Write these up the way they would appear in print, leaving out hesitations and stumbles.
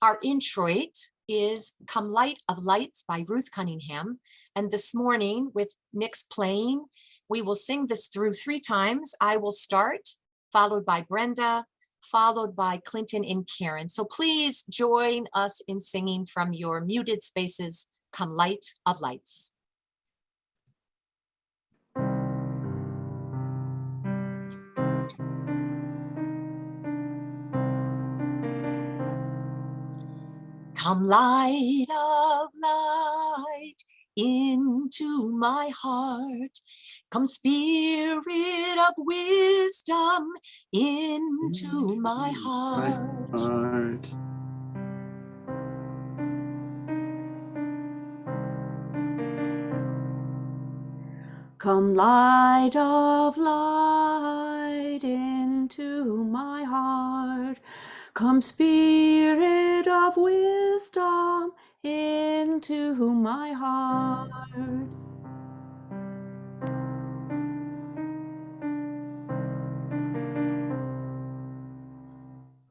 Our introit is Come Light of Lights by Ruth Cunningham. And this morning with Nick's playing, we will sing this through 3 times. I will start, followed by Brenda, followed by Clinton and Karen. So please join us in singing from your muted spaces, Come Light of Lights. Come light of light into my heart. Come spirit of wisdom into my heart. Come light of light into my heart. Come spirit of wisdom into my heart.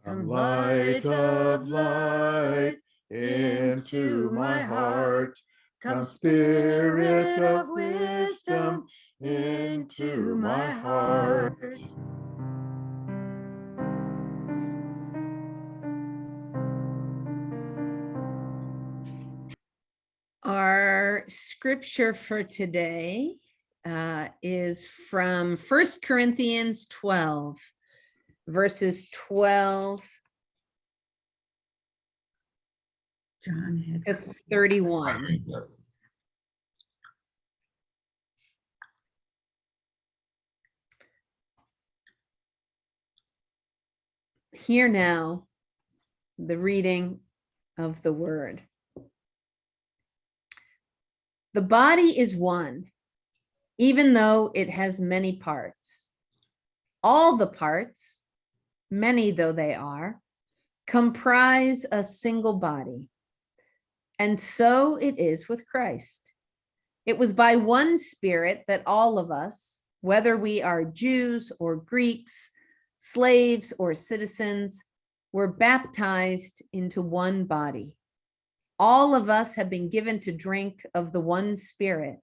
Come light of light into my heart. Come spirit of wisdom into my heart. Our scripture for today is from 1 Corinthians 12, verses 12 to 31. Hear now the reading of the word. The body is one, even though it has many parts. All the parts, many though they are, comprise a single body. And so it is with Christ. It was by one Spirit that all of us, whether we are Jews or Greeks, slaves or citizens, were baptized into one body. All of us have been given to drink of the one Spirit,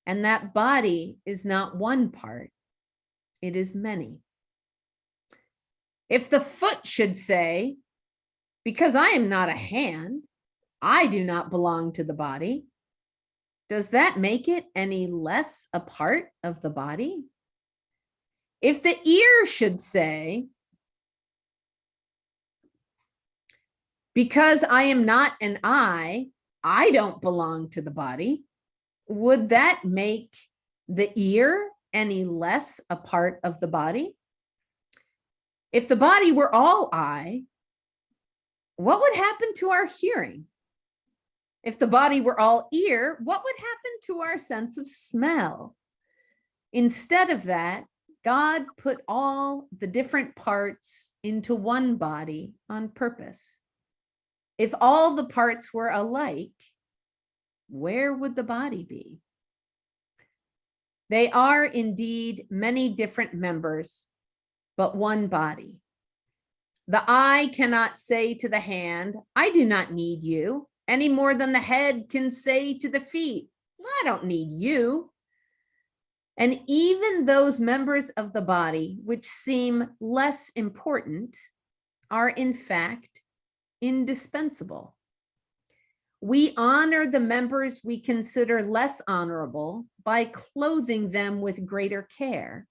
and that body is not one part, it is many. If the foot should say, because I am not a hand, I do not belong to the body, does that make it any less a part of the body? If the ear should say, because I am not an eye, I don't belong to the body, would that make the ear any less a part of the body? If the body were all eye, what would happen to our hearing? If the body were all ear, what would happen to our sense of smell? Instead of that, God put all the different parts into one body on purpose. If all the parts were alike, where would the body be? They are indeed many different members, but one body. The eye cannot say to the hand, I do not need you, any more than the head can say to the feet, I don't need you. And even those members of the body which seem less important are in fact indispensable. We honor the members we consider less honorable by clothing them with greater care,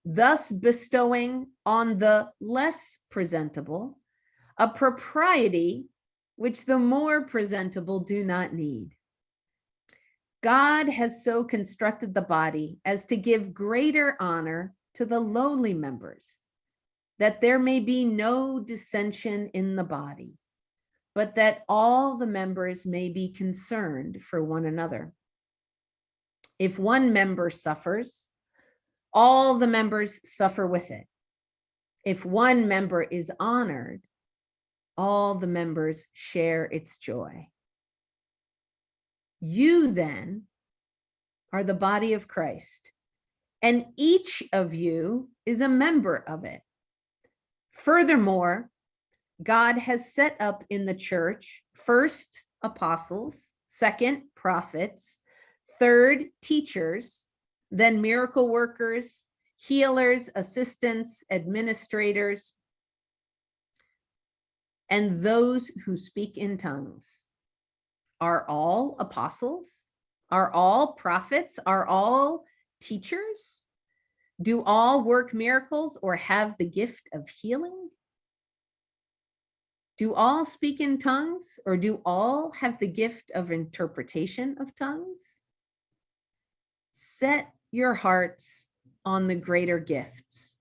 thus bestowing on the less presentable a propriety which the more presentable do not need. God has so constructed the body as to give greater honor to the lowly members, that there may be no dissension in the body, but that all the members may be concerned for one another. If one member suffers, all the members suffer with it. If one member is honored, all the members share its joy. You then are the body of Christ, and each of you is a member of it. Furthermore, God has set up in the church, first, apostles, second, prophets, third, teachers, then miracle workers, healers, assistants, administrators, and those who speak in tongues. Are all apostles? Are all prophets? Are all teachers? Do all work miracles or have the gift of healing? Do all speak in tongues, or do all have the gift of interpretation of tongues? Set your hearts on the greater gifts.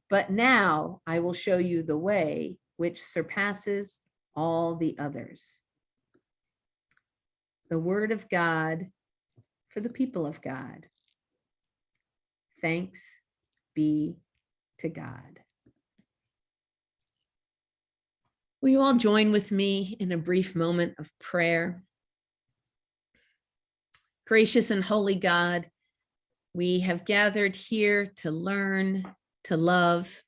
But now I will show you the way which surpasses all the others. The word of God for the people of God. Thanks be to God. Will you all join with me in a brief moment of prayer? Gracious and holy God, we have gathered here to learn, to love,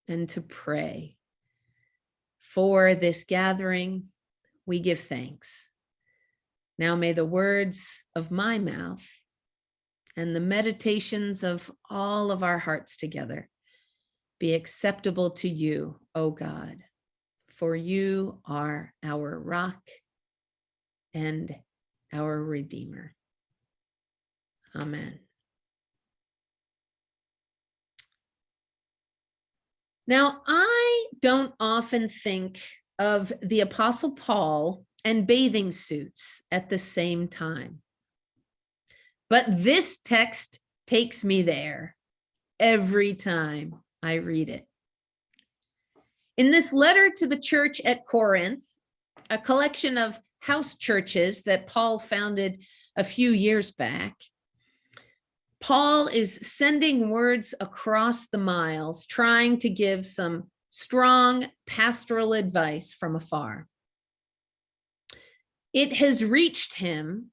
and to pray. For this gathering, we give thanks. Now may the words of my mouth and the meditations of all of our hearts together be acceptable to you, O God, for you are our rock and our Redeemer. Amen. Now, I don't often think of the Apostle Paul and bathing suits at the same time. But this text takes me there every time I read it. In this letter to the church at Corinth, a collection of house churches that Paul founded a few years back, Paul is sending words across the miles, trying to give some strong pastoral advice from afar. It has reached him,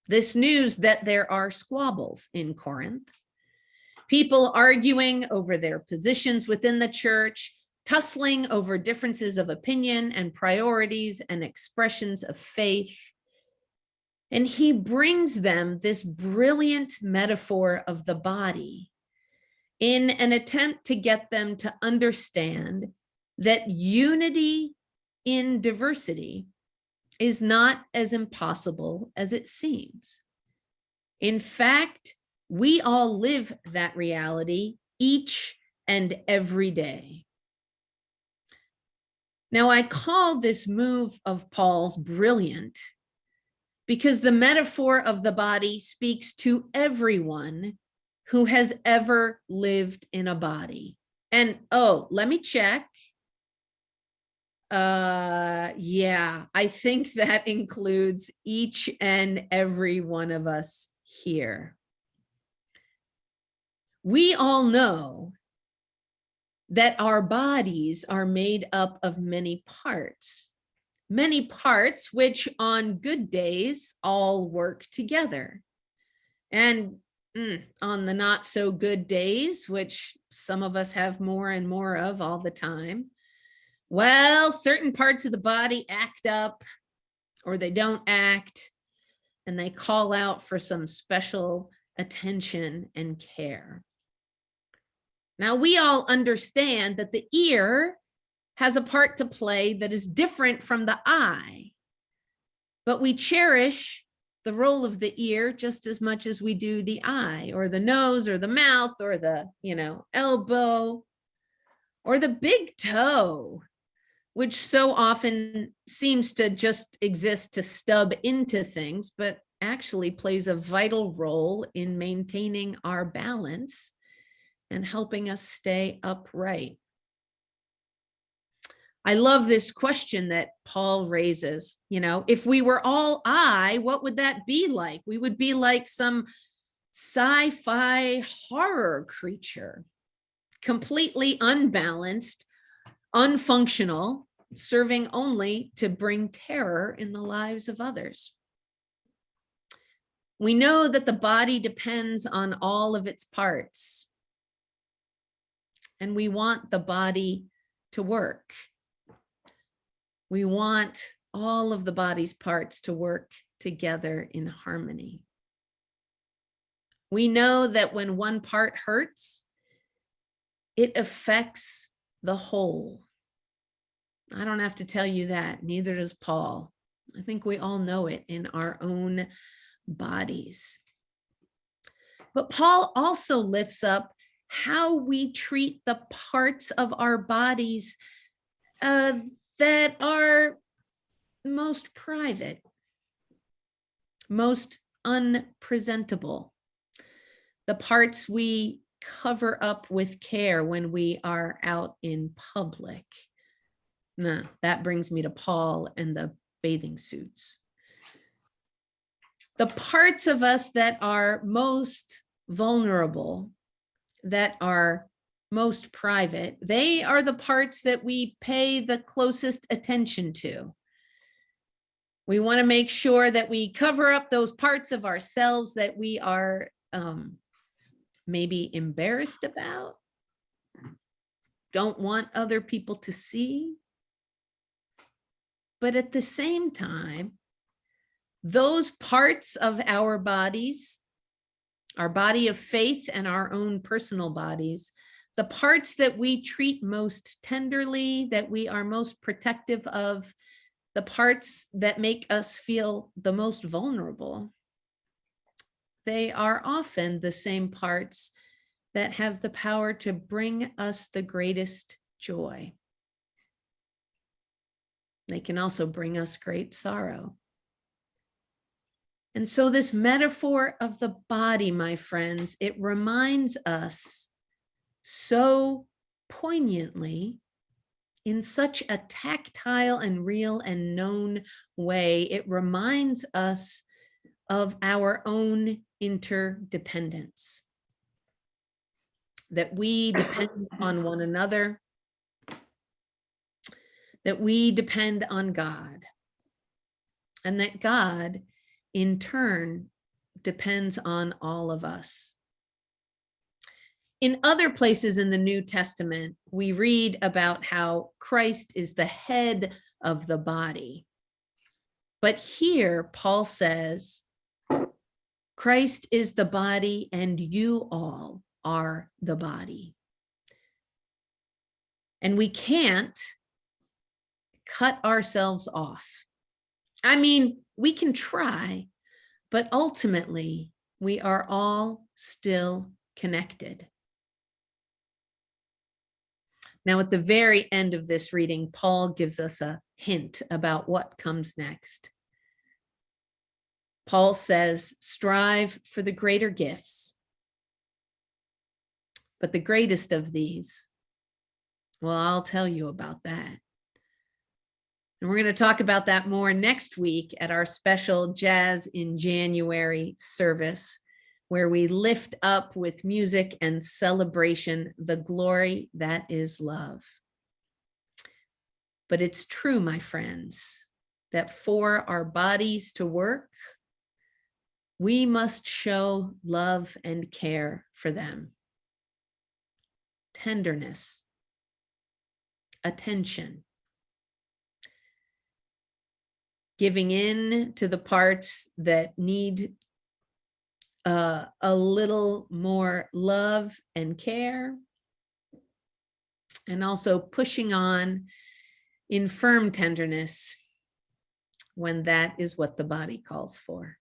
this news, that there are squabbles in Corinth, people arguing over their positions within the church, tussling over differences of opinion and priorities and expressions of faith. And he brings them this brilliant metaphor of the body in an attempt to get them to understand that unity in diversity is not as impossible as it seems. In fact, we all live that reality each and every day. Now, I call this move of Paul's brilliant because the metaphor of the body speaks to everyone who has ever lived in a body. And oh, let me check. Yeah, I think that includes each and every one of us here. We all know that our bodies are made up of many parts which on good days all work together. And on the not so good days, which some of us have more and more of all the time, well, certain parts of the body act up or they don't act, and they call out for some special attention and care. Now, we all understand that the ear has a part to play that is different from the eye, but we cherish the role of the ear just as much as we do the eye or the nose or the mouth or the, elbow or the big toe, which so often seems to just exist to stub into things, but actually plays a vital role in maintaining our balance and helping us stay upright. I love this question that Paul raises. If we were all eye, what would that be like? We would be like some sci-fi horror creature, completely unbalanced, unfunctional, serving only to bring terror in the lives of others. We know that the body depends on all of its parts, and we want the body to work. We want all of the body's parts to work together in harmony. We know that when one part hurts, it affects the whole. I don't have to tell you that, neither does Paul. I think we all know it in our own bodies. But Paul also lifts up how we treat the parts of our bodies that are most private, most unpresentable, the parts we cover up with care when we are out in public. Nah, that brings me to Paul and the bathing suits. The parts of us that are most vulnerable, that are most private, they are the parts that we pay the closest attention to. We want to make sure that we cover up those parts of ourselves that we are maybe embarrassed about, don't want other people to see. But at the same time, those parts of our bodies, our body of faith and our own personal bodies, the parts that we treat most tenderly, that we are most protective of, the parts that make us feel the most vulnerable, they are often the same parts that have the power to bring us the greatest joy. They can also bring us great sorrow. And so this metaphor of the body, my friends, it reminds us so poignantly, in such a tactile and real and known way, it reminds us of our own interdependence, that we depend on one another, that we depend on God, and that God in turn depends on all of us. In other places in the New Testament, we read about how Christ is the head of the body. But here, Paul says, Christ is the body and you all are the body. And we can't cut ourselves off. I mean, we can try, but ultimately we are all still connected. Now, at the very end of this reading, Paul gives us a hint about what comes next. Paul says, strive for the greater gifts. But the greatest of these, well, I'll tell you about that. And we're going to talk about that more next week at our special Jazz in January service, where we lift up with music and celebration the glory that is love. But it's true, my friends, that for our bodies to work, we must show love and care for them. Tenderness, attention, giving in to the parts that need a little more love and care, and also pushing on in firm tenderness when that is what the body calls for.